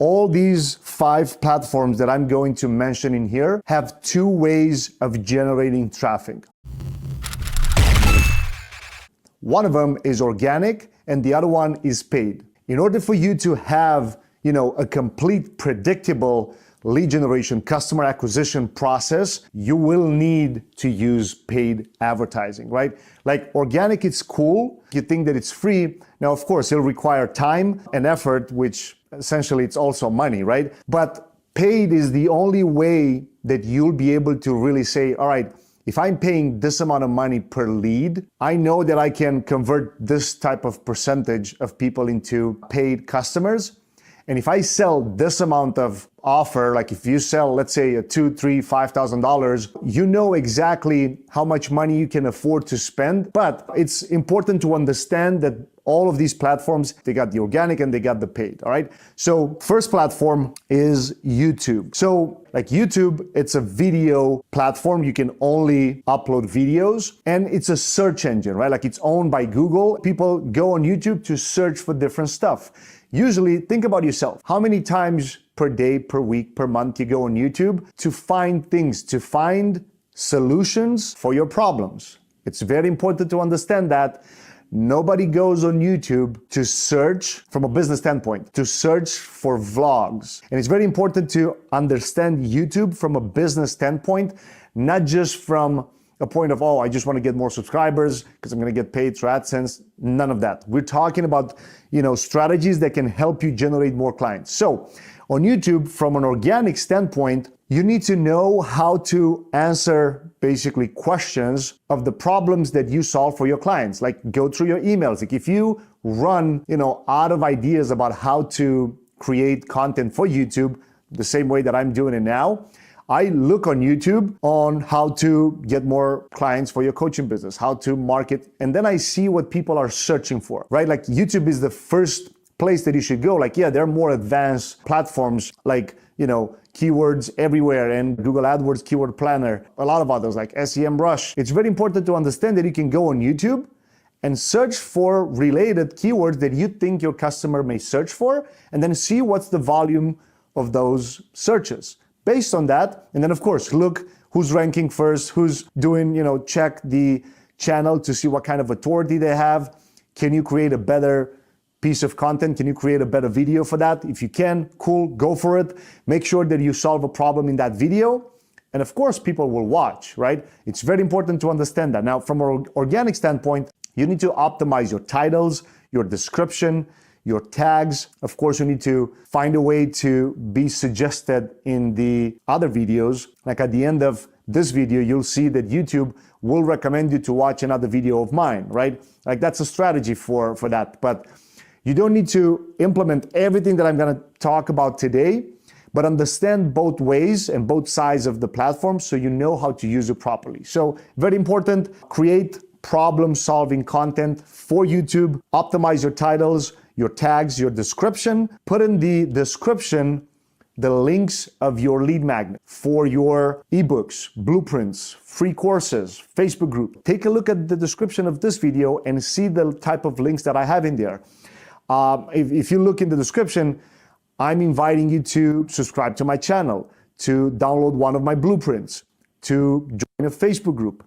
All these 5 platforms that I'm going to mention in here have 2 ways of generating traffic. One of them is organic and the other one is paid. In order for you to have, a complete predictable lead generation, customer acquisition process, you will need to use paid advertising, right? Like organic, it's cool. You think that it's free. Now, of course, it'll require time and effort, which essentially it's also money, right? But paid is the only way that you'll be able to really say, all right, if I'm paying this amount of money per lead, I know that I can convert this type of percentage of people into paid customers. And if I sell this amount of offer, like if you sell, let's say a $2,000, $3,000, $5,000, you know exactly how much money you can afford to spend. But it's important to understand that all of these platforms, they got the organic and they got the paid, all right? So first platform is YouTube. So like YouTube, it's a video platform. You can only upload videos and it's a search engine, right? Like it's owned by Google. People go on YouTube to search for different stuff. Usually, think about yourself. How many times per day, per week, per month you go on YouTube to find things, to find solutions for your problems? It's very important to understand that nobody goes on YouTube to search from a business standpoint, to search for vlogs. And it's very important to understand YouTube from a business standpoint, not just from a point of, oh, I just want to get more subscribers because I'm going to get paid through AdSense. None of that. We're talking about, strategies that can help you generate more clients. So on YouTube, from an organic standpoint, you need to know how to answer basically questions of the problems that you solve for your clients. Like go through your emails. Like if you run, out of ideas about how to create content for YouTube, the same way that I'm doing it now, I look on YouTube on how to get more clients for your coaching business, how to market, and then I see what people are searching for, right? Like YouTube is the first place that you should go. Like, yeah, there are more advanced platforms like, keywords everywhere and Google AdWords Keyword Planner, a lot of others like SEMrush. It's very important to understand that you can go on YouTube and search for related keywords that you think your customer may search for, and then see what's the volume of those searches. Based on that, and then of course, look who's ranking first, who's doing, check the channel to see what kind of authority they have. Can you create a better piece of content? Can you create a better video for that? If you can, cool, go for it. Make sure that you solve a problem in that video. And of course, people will watch, right? It's very important to understand that. Now, from an organic standpoint, you need to optimize your titles, your description, your tags. Of course, you need to find a way to be suggested in the other videos. Like at the end of this video, you'll see that YouTube will recommend you to watch another video of mine, right? Like that's a strategy for that. But you don't need to implement everything that I'm gonna talk about today, but understand both ways and both sides of the platform so you know how to use it properly. So very important, create problem-solving content for YouTube, optimize your titles, your tags, your description. Put in the description the links of your lead magnet for your ebooks, blueprints, free courses, Facebook group. Take a look at the description of this video and see the type of links that I have in there. If you look in the description, I'm inviting you to subscribe to my channel, to download one of my blueprints, to join a Facebook group,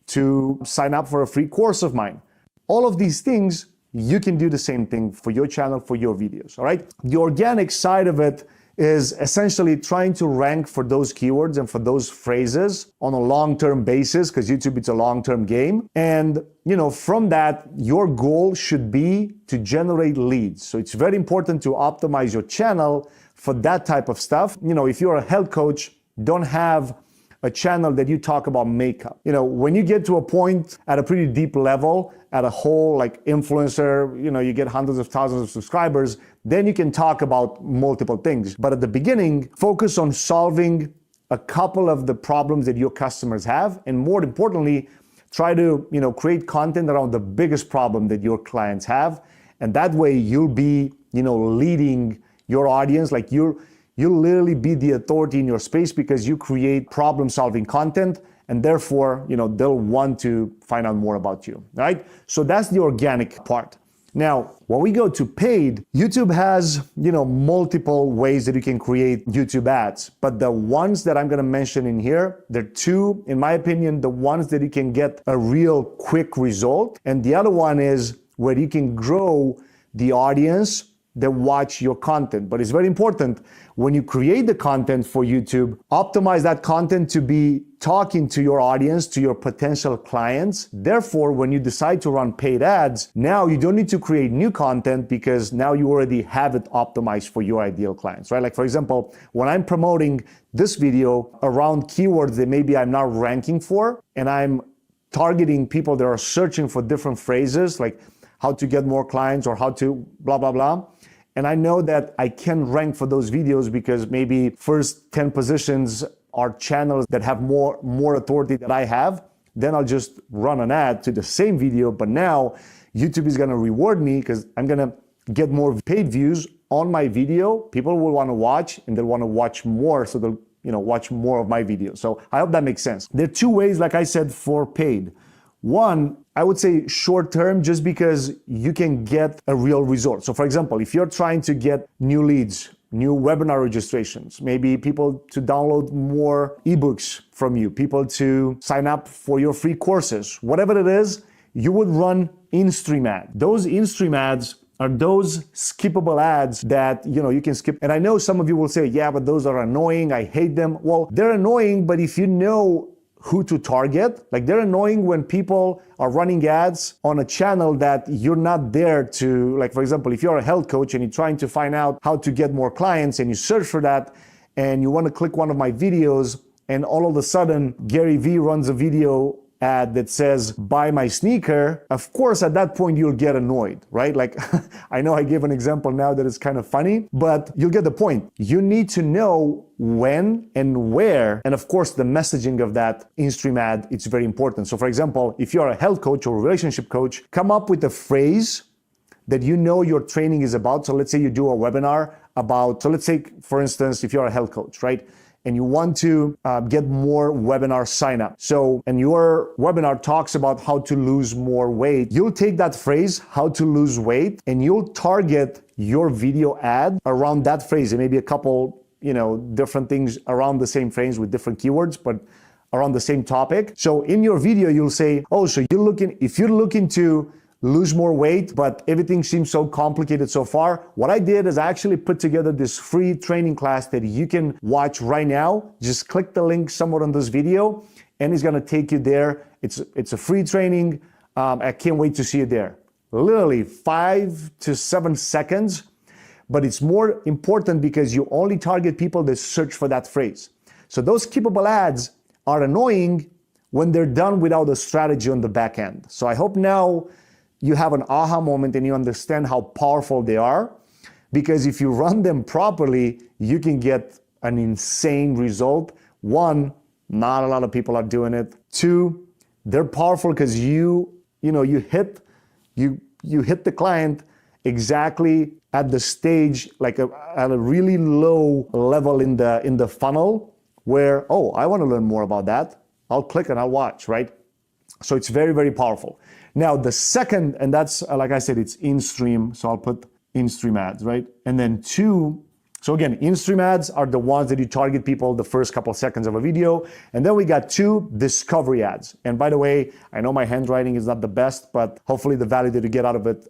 to sign up for a free course of mine. All of these things, you can do the same thing for your channel, for your videos, all right? The organic side of it is essentially trying to rank for those keywords and for those phrases on a long-term basis, because YouTube, it's a long-term game. And, from that, your goal should be to generate leads. So it's very important to optimize your channel for that type of stuff. If you're a health coach, don't have a channel that you talk about makeup. When you get to a point at a pretty deep level, at a whole like influencer, you get hundreds of thousands of subscribers, then you can talk about multiple things. But at the beginning, focus on solving a couple of the problems that your customers have. And more importantly, try to, create content around the biggest problem that your clients have. And that way you'll be, leading your audience. Like you'll literally be the authority in your space because you create problem-solving content, and therefore, they'll want to find out more about you, right? So that's the organic part. Now, when we go to paid, YouTube has, multiple ways that you can create YouTube ads. But the ones that I'm gonna mention in here, they're two, in my opinion, the ones that you can get a real quick result. And the other one is where you can grow the audience that watch your content. But it's very important when you create the content for YouTube, optimize that content to be talking to your audience, to your potential clients. Therefore, when you decide to run paid ads, now you don't need to create new content because now you already have it optimized for your ideal clients, right? Like for example, when I'm promoting this video around keywords that maybe I'm not ranking for, and I'm targeting people that are searching for different phrases, like how to get more clients or how to blah, blah, blah. And I know that I can rank for those videos because maybe first 10 positions are channels that have more authority than I have. Then I'll just run an ad to the same video. But now YouTube is gonna reward me because I'm gonna get more paid views on my video. People will wanna watch and they'll wanna watch more. So they'll watch more of my videos. So I hope that makes sense. There are two ways, like I said, for paid. One, I would say short term, just because you can get a real result. So for example, if you're trying to get new leads, new webinar registrations, maybe people to download more ebooks from you, people to sign up for your free courses, whatever it is, you would run in-stream ads. Those in-stream ads are those skippable ads that you can skip. And I know some of you will say, yeah, but those are annoying, I hate them. Well, they're annoying, but if you know who to target, like they're annoying when people are running ads on a channel that you're not there to, like for example, if you're a health coach and you're trying to find out how to get more clients and you search for that and you want to click one of my videos and all of a sudden Gary Vee runs a video ad that says, buy my sneaker, of course, at that point, you'll get annoyed, right? Like, I know I gave an example now that is kind of funny, but you'll get the point. You need to know when and where, and of course, the messaging of that in-stream ad, it's very important. So for example, if you're a health coach or a relationship coach, come up with a phrase that your training is about. So let's say you do a webinar about, so let's say, for instance, if you're a health coach, right? And you want to get more webinar sign up. So, and your webinar talks about how to lose more weight. You'll take that phrase, how to lose weight, and you'll target your video ad around that phrase. And maybe a couple, different things around the same phrase with different keywords, but around the same topic. So in your video, you'll say, oh, so if you're looking to lose more weight, but everything seems so complicated so far. What I did is I actually put together this free training class that you can watch right now. Just click the link somewhere on this video and it's gonna take you there. It's a free training. I can't wait to see you there. Literally 5 to 7 seconds, but it's more important because you only target people that search for that phrase. So those skippable ads are annoying when they're done without a strategy on the back end. So I hope now you have an aha moment and you understand how powerful they are, because if you run them properly, you can get an insane result. One, not a lot of people are doing it. Two, they're powerful because you hit the client exactly at the stage, like at a really low level in the funnel where, oh, I want to learn more about that. I'll click and I'll watch, right? So it's very, very powerful. Now, the second, and that's, like I said, it's in-stream. So I'll put in-stream ads, right? And then two, so again, in-stream ads are the ones that you target people the first couple seconds of a video. And then we got two discovery ads. And by the way, I know my handwriting is not the best, but hopefully the value that you get out of it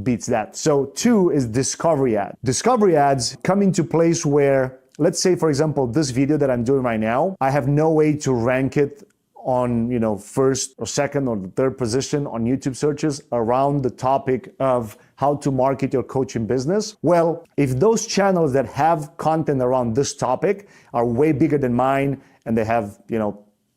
beats that. So two is discovery ad. Discovery ads come into place where, let's say, for example, this video that I'm doing right now, I have no way to rank it on first or second or the third position on YouTube searches around the topic of how to market your coaching business. Well, if those channels that have content around this topic are way bigger than mine and they have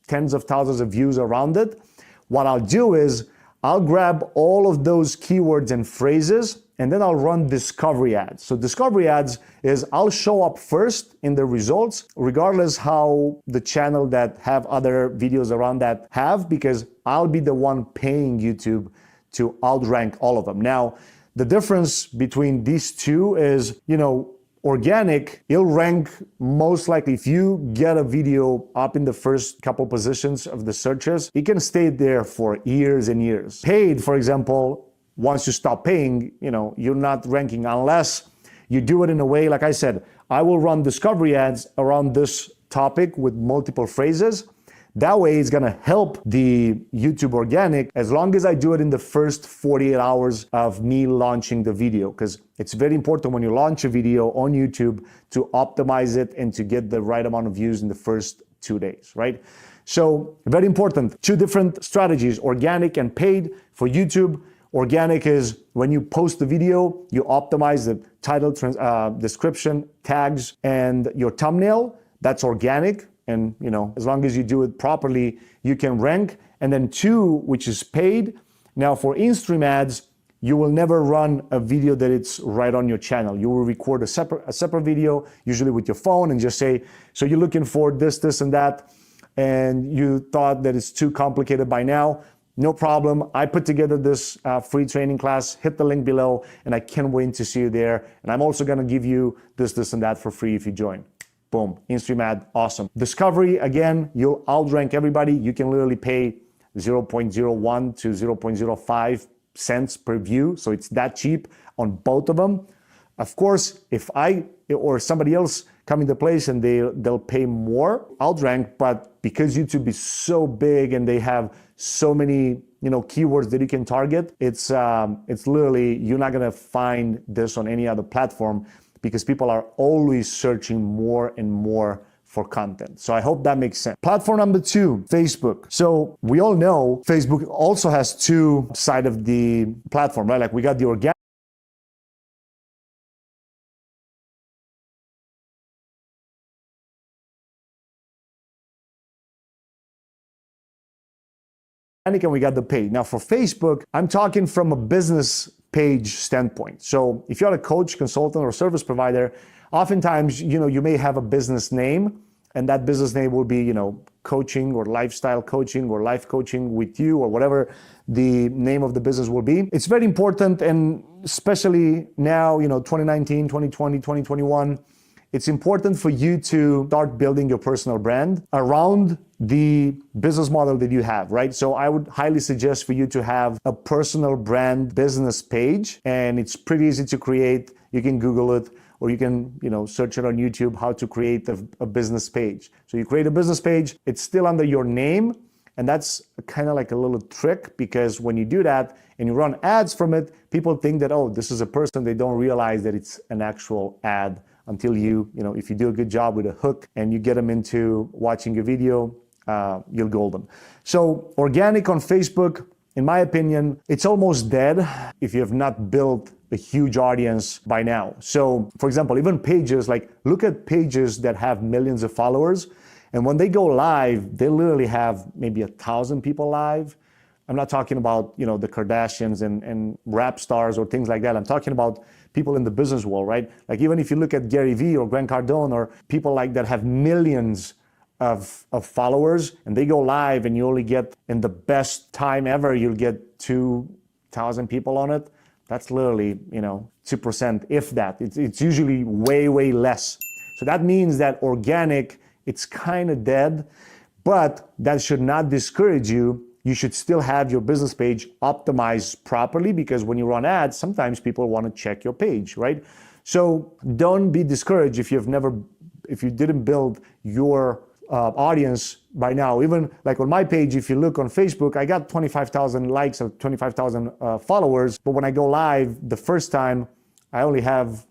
tens of thousands of views around it, what I'll do is I'll grab all of those keywords and phrases and then I'll run discovery ads. So discovery ads is I'll show up first in the results, regardless how the channel that have other videos around that have, because I'll be the one paying YouTube to outrank all of them. Now, the difference between these two is, organic, it'll rank most likely if you get a video up in the first couple positions of the searches, it can stay there for years and years. Paid, for example, once you stop paying, you're not ranking unless you do it in a way, like I said, I will run discovery ads around this topic with multiple phrases. That way it's gonna help the YouTube organic as long as I do it in the first 48 hours of me launching the video, because it's very important when you launch a video on YouTube to optimize it and to get the right amount of views in the first 2 days, right? So very important, 2 different strategies, organic and paid for YouTube. Organic is when you post the video, you optimize the title, description, tags, and your thumbnail. That's organic. And as long as you do it properly, you can rank. And then 2, which is paid. Now for in-stream ads, you will never run a video that it's right on your channel. You will record a separate video, usually with your phone, and just say, so you're looking for this, and that, and you thought that it's too complicated by now. No problem. I put together this free training class. Hit the link below, and I can't wait to see you there. And I'm also gonna give you this, and that for free if you join. Boom, in-stream ad, awesome. Discovery, again, you'll outrank everybody. You can literally pay 0.01 to 0.05 cents per view. So it's that cheap on both of them. Of course, if I or somebody else come into place and they'll pay more, outrank, but because YouTube is so big and they have so many keywords that you can target, it's literally, you're not gonna find this on any other platform, because people are always searching more and more for content. So I hope that makes sense. Platform number 2, Facebook. So we all know Facebook also has 2 sides of the platform, right? Like we got the organic and we got the paid. Now for Facebook, I'm talking from a business page standpoint. So if you're a coach, consultant, or service provider, oftentimes, you may have a business name, and that business name will be, coaching or lifestyle coaching or life coaching with you, or whatever the name of the business will be. It's very important, and especially now, 2019, 2020, 2021, it's important for you to start building your personal brand around the business model that you have, right? So I would highly suggest for you to have a personal brand business page, and it's pretty easy to create. You can Google it, or you can, search it on YouTube, how to create a business page. So you create a business page, it's still under your name, and that's kind of like a little trick, because when you do that and you run ads from it, people think that, oh, this is a person. They don't realize that it's an actual ad until if you do a good job with a hook and you get them into watching your video, you're golden. So organic on Facebook, in my opinion, it's almost dead if you have not built a huge audience by now. So for example, even pages, look at pages that have millions of followers, and when they go live, they literally have maybe 1,000 people live. I'm not talking about, the Kardashians and rap stars or things like that. I'm talking about people in the business world, right? Like even if you look at Gary Vee or Grant Cardone or people like that have millions of followers, and they go live, and you only get, in the best time ever, you'll get 2,000 people on it. That's literally, 2%, if that. It's usually way, way less. So that means that organic, it's kind of dead, but that should not discourage you. You should still have your business page optimized properly, because when you run ads, sometimes people want to check your page, right? So don't be discouraged if you didn't build your audience by now. Even like on my page, if you look on Facebook, I got 25,000 likes or 25,000 followers, but when I go live the first time, I only have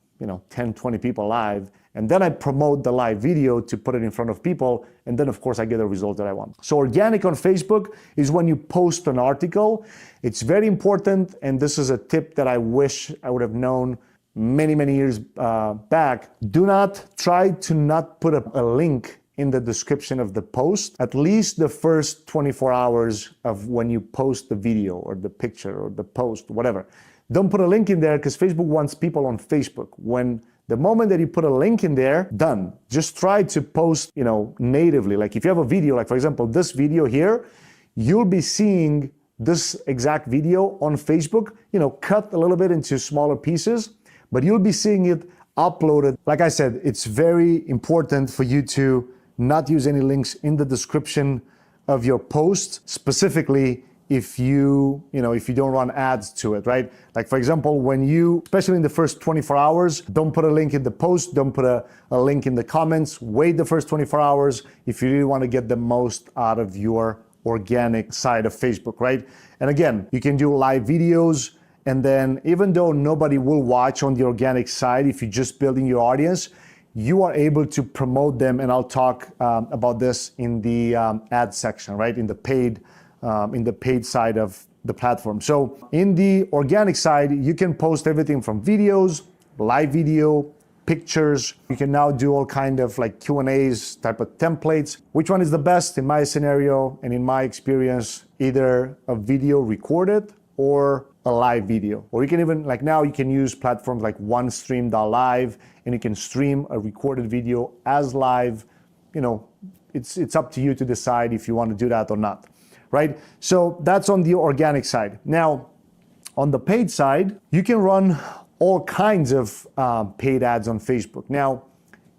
10, 20 people live. And then I promote the live video to put it in front of people. And then of course I get the result that I want. So organic on Facebook is when you post an article. It's very important. And this is a tip that I wish I would have known many, many years back. Do not try to not put a link in the description of the post, at least the first 24 hours of when you post the video or the picture or the post, whatever. Don't put a link in there, because Facebook wants people on Facebook. When the moment that you put a link in there, done. Just try to post, natively. Like if you have a video, like for example, this video here, you'll be seeing this exact video on Facebook, cut a little bit into smaller pieces, but you'll be seeing it uploaded. Like I said, it's very important for you to not use any links in the description of your post, specifically if you don't run ads to it, right? Like for example, when you, especially in the first 24 hours, don't put a link in the post, don't put a link in the comments, wait the first 24 hours if you really want to get the most out of your organic side of Facebook, right? And again, you can do live videos, and then even though nobody will watch on the organic side, if you're just building your audience, you are able to promote them, and I'll talk about this in the ad section, right? In the paid side of the platform. So in the organic side, you can post everything from videos, live video, pictures. You can now do all kind of like Q&As type of templates. Which one is the best in my scenario and in my experience? Either a video recorded or a live video. Or you can even, like now you can use platforms like OneStream.live, and you can stream a recorded video as live. You know, it's up to you to decide if you want to do that or not, right? So that's on the organic side. Now, on the paid side, you can run all kinds of paid ads on Facebook. Now,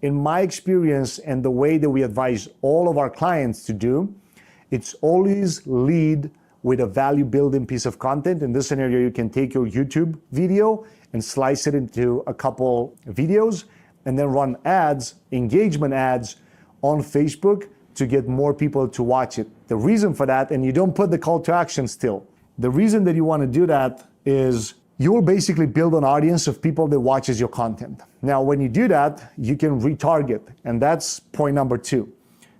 in my experience and the way that we advise all of our clients to do, it's always lead with a value building piece of content. In this scenario, you can take your YouTube video and slice it into a couple videos and then run ads, engagement ads on Facebook to get more people to watch it. The reason for that, and you don't put the call to action still, the reason that you want to do that is you will basically build an audience of people that watches your content. Now, when you do that, you can retarget, and that's point number 2.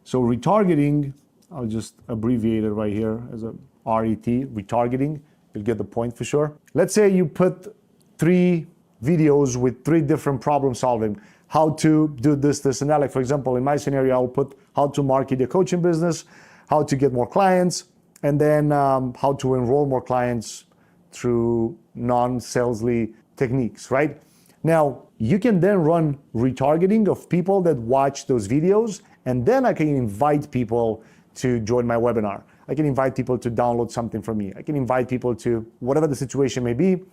So retargeting, I'll just abbreviate it right here as a RET, retargeting. You'll get the point for sure. Let's say you put 3 videos with 3 different problem solving, how to do this, and that. Like for example, in my scenario, I'll put how to market your coaching business, how to get more clients, and then how to enroll more clients through non-salesly techniques, right? Now, you can then run retargeting of people that watch those videos, and then I can invite people to join my webinar. I can invite people to download something from me. I can invite people to whatever the situation may be.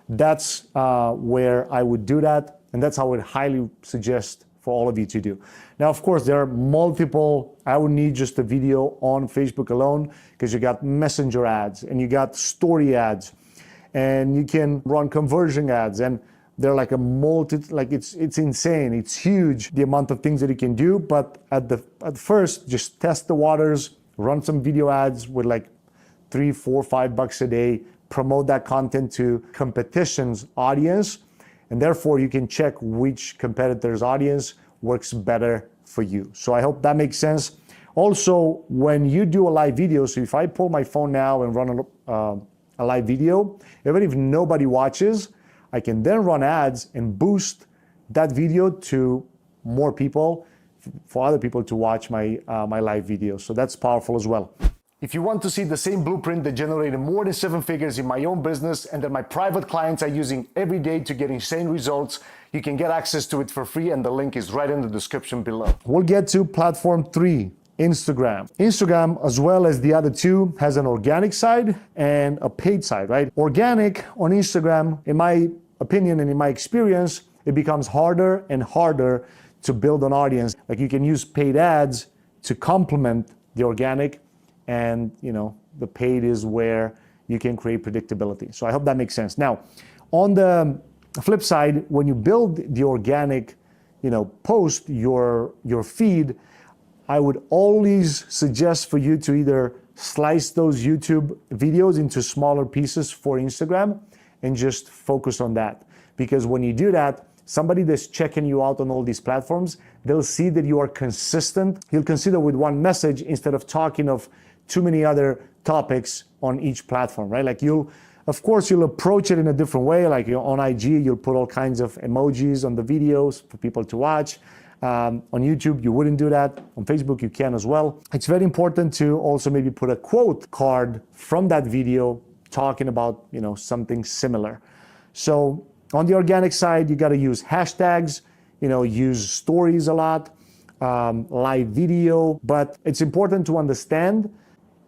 That's where I would do that, and that's how I would highly suggest for all of you to do. Now, of course, there are multiple, I would need just a video on Facebook alone, because you got messenger ads and you got story ads, and you can run conversion ads, and they're like it's insane. It's huge, the amount of things that you can do. But at first, just test the waters, run some video ads with like $3, $4, $5 a day, promote that content to competition's audience, and therefore you can check which competitor's audience works better for you. So I hope that makes sense. Also, when you do a live video, so if I pull my phone now and run a live video, even if nobody watches, I can then run ads and boost that video to more people, for other people to watch my live videos. So that's powerful as well. If you want to see the same blueprint that generated more than 7 figures in my own business and that my private clients are using every day to get insane results, you can get access to it for free, and the link is right in the description below. We'll get to platform 3, Instagram. Instagram, as well as the other 2, has an organic side and a paid side, right? Organic on Instagram, in my opinion and in my experience, it becomes harder and harder to build an audience. Like you can use paid ads to complement the organic, and the paid is where you can create predictability. So I hope that makes sense. Now, on the flip side, when you build the organic, post your feed, I would always suggest for you to either slice those YouTube videos into smaller pieces for Instagram and just focus on that. Because when you do that, somebody that's checking you out on all these platforms, they'll see that you are consistent. He'll consider with one message instead of talking of too many other topics on each platform, right? Like you'll approach it in a different way. Like on IG, you'll put all kinds of emojis on the videos for people to watch. On YouTube, you wouldn't do that. On Facebook, you can as well. It's very important to also maybe put a quote card from that video talking about, something similar. So on the organic side, you got to use hashtags, use stories a lot, live video, but it's important to understand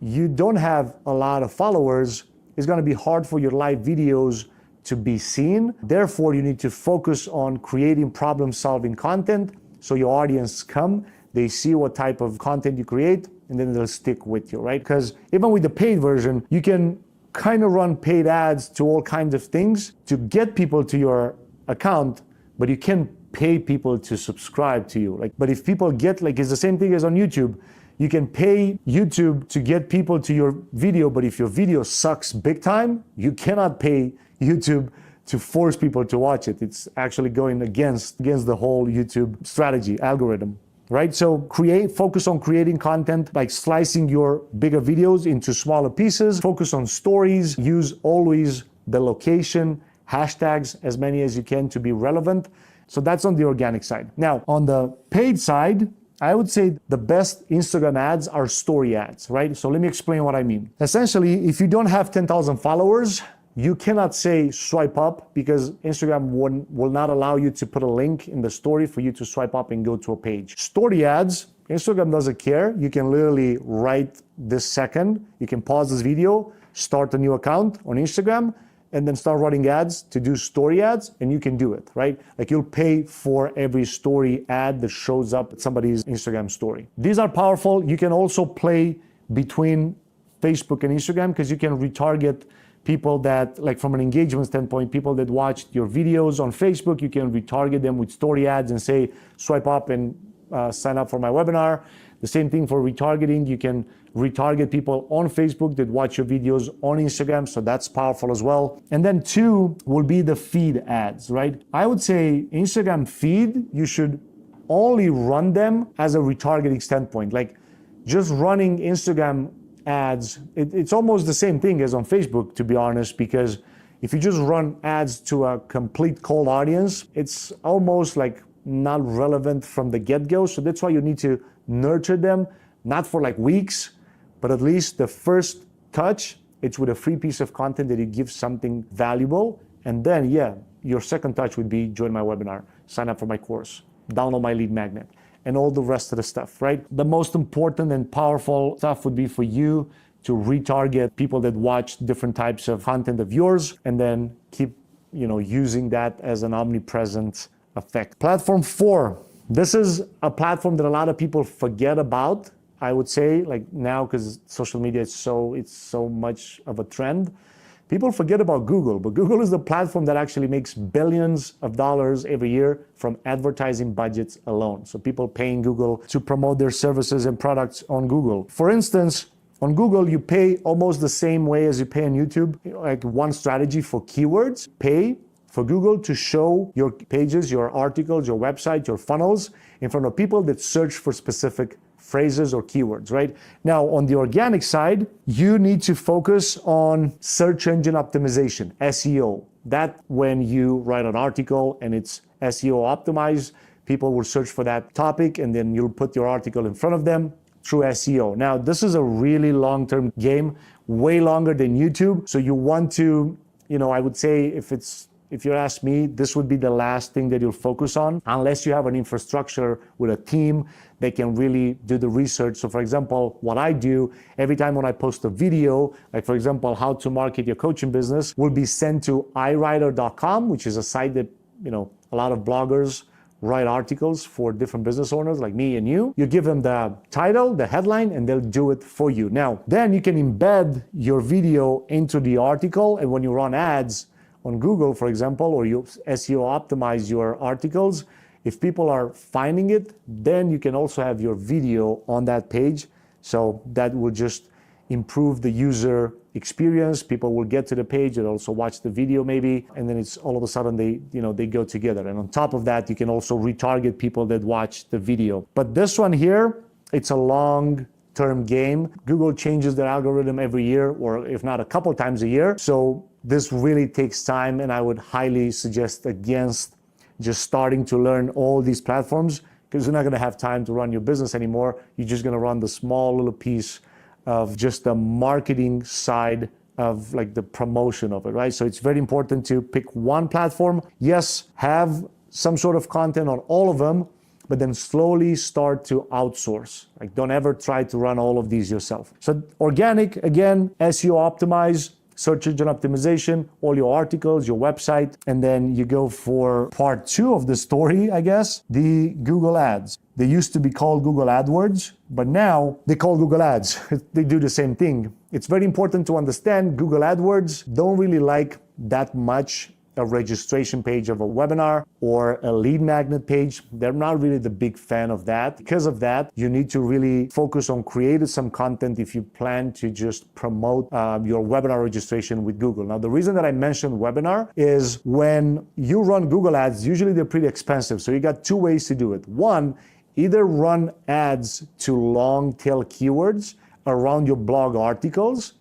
you don't have a lot of followers. It's going to be hard for your live videos to be seen. Therefore, you need to focus on creating problem-solving content so your audience come, they see what type of content you create, and then they'll stick with you, right? Because even with the paid version, you can kind of run paid ads to all kinds of things to get people to your account, but you can't pay people to subscribe to you. But if people get, it's the same thing as on YouTube. You can pay YouTube to get people to your video, but if your video sucks big time, you cannot pay YouTube to force people to watch it. It's actually going against the whole YouTube strategy, algorithm, right? So focus on creating content, like slicing your bigger videos into smaller pieces, focus on stories, use always the location, hashtags, as many as you can to be relevant. So that's on the organic side. Now, on the paid side, I would say the best Instagram ads are story ads, right? So let me explain what I mean. Essentially, if you don't have 10,000 followers, you cannot say swipe up because Instagram will not allow you to put a link in the story for you to swipe up and go to a page. Story ads, Instagram doesn't care. You can literally right this second, you can pause this video, start a new account on Instagram, and then start running ads to do story ads, and you can do it, right? You'll pay for every story ad that shows up at somebody's Instagram story. These are powerful. You can also play between Facebook and Instagram because you can retarget people that, from an engagement standpoint, people that watched your videos on Facebook, you can retarget them with story ads and say, swipe up and sign up for my webinar. The same thing for retargeting. You can retarget people on Facebook that watch your videos on Instagram, so that's powerful as well. And then 2 will be the feed ads, right? I would say Instagram feed, you should only run them as a retargeting standpoint. Just running Instagram ads, it's almost the same thing as on Facebook, to be honest, because if you just run ads to a complete cold audience, it's almost not relevant from the get-go. So that's why you need to nurture them, not for weeks, but at least the first touch, it's with a free piece of content that you give something valuable. And then, your second touch would be join my webinar, sign up for my course, download my lead magnet, and all the rest of the stuff, right? The most important and powerful stuff would be for you to retarget people that watch different types of content of yours, and then keep, using that as an omnipresent effect. Platform 4. This is a platform that a lot of people forget about, I would say, now, because social media is so much of a trend. People forget about Google, but Google is the platform that actually makes billions of dollars every year from advertising budgets alone. So people paying Google to promote their services and products on Google. For instance, on Google, you pay almost the same way as you pay on YouTube. One strategy for keywords, pay for Google to show your pages, your articles, your website, your funnels in front of people that search for specific phrases or keywords, right? Now, on the organic side, you need to focus on search engine optimization, SEO. That when you write an article and it's SEO optimized, people will search for that topic and then you'll put your article in front of them through SEO. Now, this is a really long-term game, way longer than YouTube. So you want to, I would say if you ask me, this would be the last thing that you'll focus on, unless you have an infrastructure with a team that can really do the research. So for example, what I do every time when I post a video, for example, how to market your coaching business, will be sent to iWriter.com, which is a site that, a lot of bloggers write articles for different business owners like me and you. You give them the title, the headline, and they'll do it for you. Now, then you can embed your video into the article, and when you run ads on Google, for example, or you SEO optimize your articles, if people are finding it, then you can also have your video on that page. So that will just improve the user experience. People will get to the page and also watch the video maybe, and then it's all of a sudden they go together. And on top of that, you can also retarget people that watch the video. But this one here, it's a long-term game. Google changes their algorithm every year, or if not a couple times a year. So this really takes time, and I would highly suggest against just starting to learn all these platforms, because you're not going to have time to run your business anymore. You're just going to run the small little piece of just the marketing side of the promotion of it, right? So it's very important to pick one platform. Yes, have some sort of content on all of them, but then slowly start to outsource. Don't ever try to run all of these yourself. So organic, again, SEO optimize, search engine optimization, all your articles, your website, and then you go for part 2 of the story, I guess, the Google Ads. They used to be called Google AdWords, but now they call Google Ads. They do the same thing. It's very important to understand Google AdWords don't really like that much a registration page of a webinar or a lead magnet page. They're not really the big fan of that. Because of that, you need to really focus on creating some content if you plan to just promote your webinar registration with Google. Now, the reason that I mentioned webinar is when you run Google Ads, usually they're pretty expensive. So you got 2 ways to do it. One, either run ads to long tail keywords around your blog articles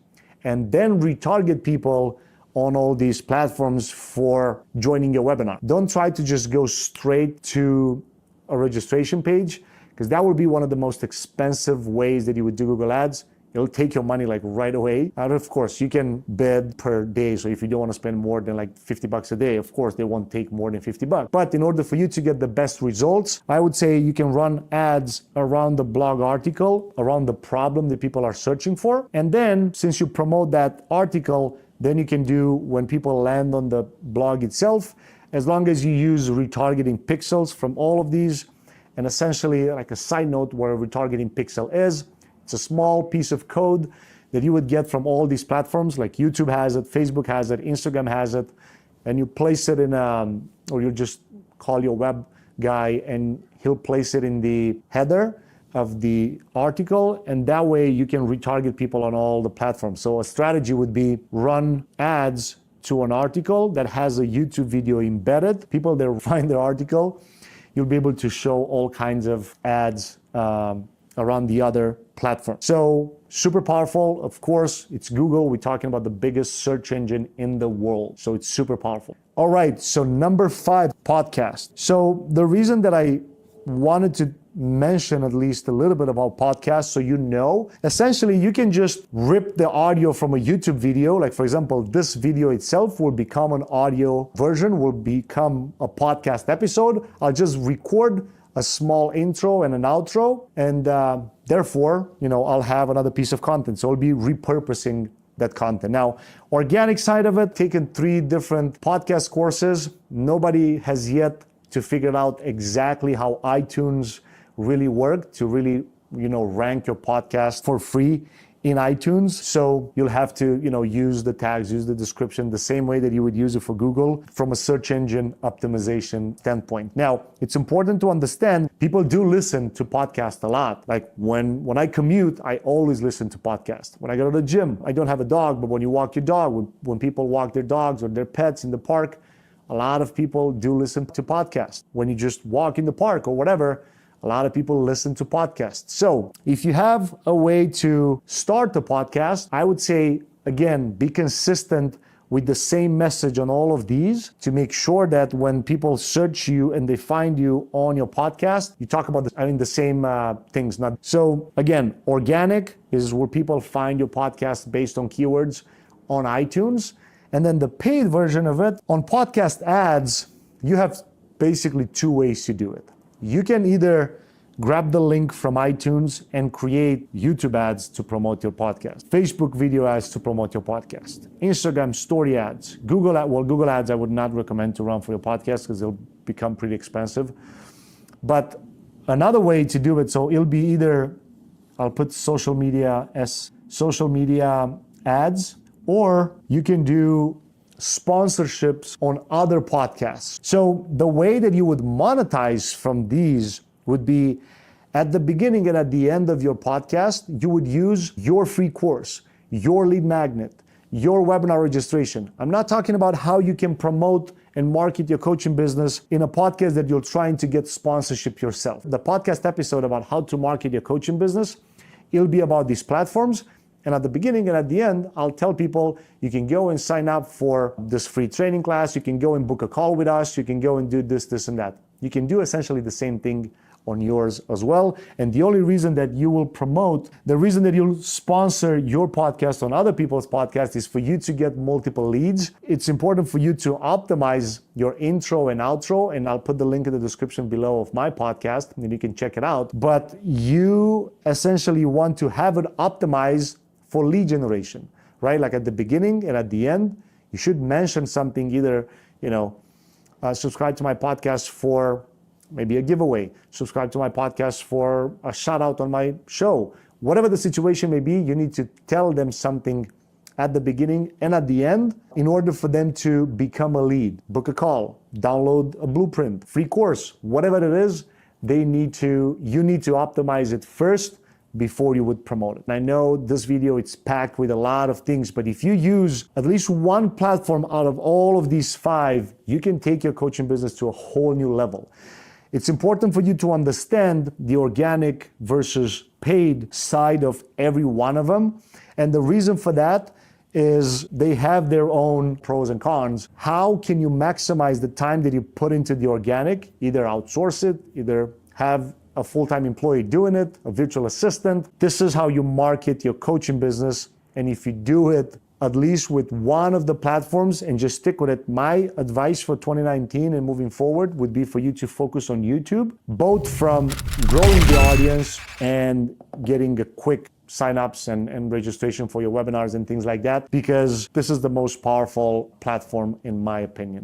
and then retarget people on all these platforms for joining your webinar. Don't try to just go straight to a registration page, because that would be one of the most expensive ways that you would do Google Ads. It'll take your money like right away. And of course, you can bid per day. So if you don't want to spend more than like $50 a day, of course, they won't take more than $50. But in order for you to get the best results, I would say you can run ads around the blog article, around the problem that people are searching for. And then since you promote that article, then you can do when people land on the blog itself, as long as you use retargeting pixels from all of these. And essentially, like a side note, where a retargeting pixel is, it's a small piece of code that you would get from all these platforms, like YouTube has it, Facebook has it, Instagram has it, and you place it in, or you just call your web guy and he'll place it in the header of the article, and that way you can retarget people on all the platforms. So a strategy would be run ads to an article that has a YouTube video embedded. People that find the article, you'll be able to show all kinds of ads around the other platform. So super powerful. Of course, it's Google. We're talking about the biggest search engine in the world. So it's super powerful. All right, so number 5, podcast. So the reason that I wanted to mention at least a little bit about podcasts, so you know, essentially you can just rip the audio from a YouTube video. Like for example, this video itself will become an audio version, will become a podcast episode. I'll just record a small intro and an outro, and therefore, I'll have another piece of content. So I'll be repurposing that content. Now, organic side of it, taken 3 different podcast courses. Nobody has yet to figure out exactly how iTunes really work to really, rank your podcast for free in iTunes. So you'll have to, use the tags, use the description the same way that you would use it for Google from a search engine optimization standpoint. Now, it's important to understand people do listen to podcasts a lot. Like when I commute, I always listen to podcasts. When I go to the gym, I don't have a dog, but when you walk your dog, when people walk their dogs or their pets in the park, a lot of people do listen to podcasts. When you just walk in the park or whatever, a lot of people listen to podcasts. So if you have a way to start a podcast, I would say, again, be consistent with the same message on all of these to make sure that when people search you and they find you on your podcast, you talk about the same things. So again, organic is where people find your podcast based on keywords on iTunes. And then the paid version of it, on podcast ads, you have basically 2 ways to do it. You can either grab the link from iTunes and create YouTube ads to promote your podcast, Facebook video ads to promote your podcast, Instagram story ads, Google ads I would not recommend to run for your podcast because they'll become pretty expensive. But another way to do it, so it'll be either, I'll put social media ads, or you can do sponsorships on other podcasts. So the way that you would monetize from these would be at the beginning and at the end of your podcast, you would use your free course, your lead magnet, your webinar registration. I'm not talking about how you can promote and market your coaching business in a podcast that you're trying to get sponsorship yourself. The podcast episode about how to market your coaching business, it'll be about these platforms. And at the beginning and at the end, I'll tell people you can go and sign up for this free training class. You can go and book a call with us. You can go and do this, and that. You can do essentially the same thing on yours as well. And the only reason that you will promote, the reason that you'll sponsor your podcast on other people's podcasts is for you to get multiple leads. It's important for you to optimize your intro and outro, and I'll put the link in the description below of my podcast, and you can check it out. But you essentially want to have it optimized for lead generation, right? Like at the beginning and at the end, you should mention something, either, subscribe to my podcast for maybe a giveaway, subscribe to my podcast for a shout out on my show. Whatever the situation may be, you need to tell them something at the beginning and at the end in order for them to become a lead. Book a call, download a blueprint, free course, whatever it is, you need to optimize it first before you would promote it. And I know this video, it's packed with a lot of things, but if you use at least one platform out of all of these 5, you can take your coaching business to a whole new level. It's important for you to understand the organic versus paid side of every one of them. And the reason for that is they have their own pros and cons. How can you maximize the time that you put into the organic? Either outsource it, either have a full-time employee doing it, a virtual assistant. This is how you market your coaching business. And if you do it at least with one of the platforms and just stick with it, my advice for 2019 and moving forward would be for you to focus on YouTube, both from growing the audience and getting a quick signups and registration for your webinars and things like that, because this is the most powerful platform in my opinion.